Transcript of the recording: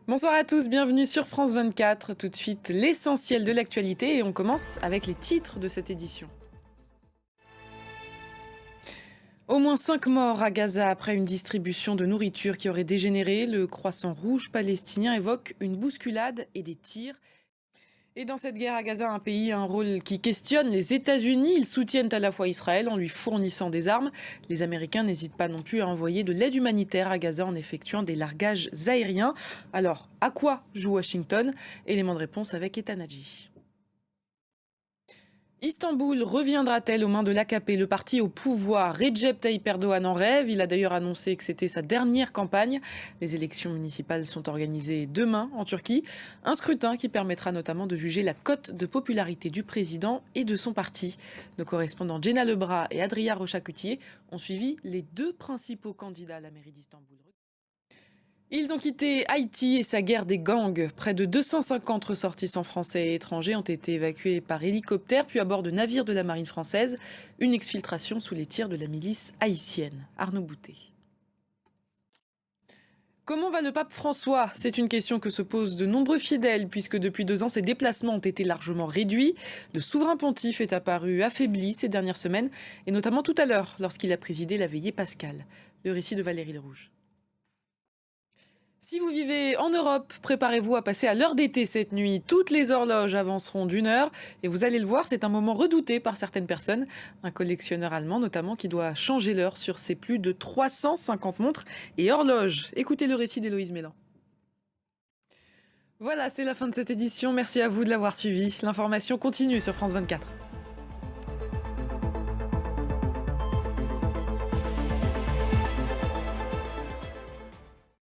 Bonsoir à tous, bienvenue sur France 24. Tout de suite, l'essentiel de l'actualité et on commence avec les titres de cette édition. Au moins 5 morts à Gaza après une distribution de nourriture qui aurait dégénéré. Le Croissant Rouge palestinien évoque une bousculade et des tirs. Et dans cette guerre à Gaza, un pays a un rôle qui questionne les États-Unis. Ils soutiennent à la fois Israël en lui fournissant des armes. Les Américains n'hésitent pas non plus à envoyer de l'aide humanitaire à Gaza en effectuant des largages aériens. Alors, à quoi joue Washington? Élément de réponse avec Etanadji. Istanbul reviendra-t-elle aux mains de l'AKP, le parti au pouvoir? Recep Tayyip Erdogan en rêve. Il a d'ailleurs annoncé que c'était sa dernière campagne. Les élections municipales sont organisées demain en Turquie. Un scrutin qui permettra notamment de juger la cote de popularité du président et de son parti. Nos correspondants Jenna Lebras et Adria Rochacutier ont suivi les deux principaux candidats à la mairie d'Istanbul. Ils ont quitté Haïti et sa guerre des gangs. Près de 250 ressortissants français et étrangers ont été évacués par hélicoptère puis à bord de navires de la marine française. Une exfiltration sous les tirs de la milice haïtienne. Arnaud Boutet. Comment va le pape François? C'est une question que se posent de nombreux fidèles puisque depuis 2 ans, ses déplacements ont été largement réduits. Le souverain pontife est apparu affaibli ces dernières semaines et notamment tout à l'heure lorsqu'il a présidé la veillée pascale. Le récit de Valérie Lerouge. Si vous vivez en Europe, préparez-vous à passer à l'heure d'été cette nuit. Toutes les horloges avanceront d'1 heure et vous allez le voir, c'est un moment redouté par certaines personnes. Un collectionneur allemand notamment qui doit changer l'heure sur ses plus de 350 montres et horloges. Écoutez le récit d'Héloïse Mélan. Voilà, c'est la fin de cette édition. Merci à vous de l'avoir suivi. L'information continue sur France 24.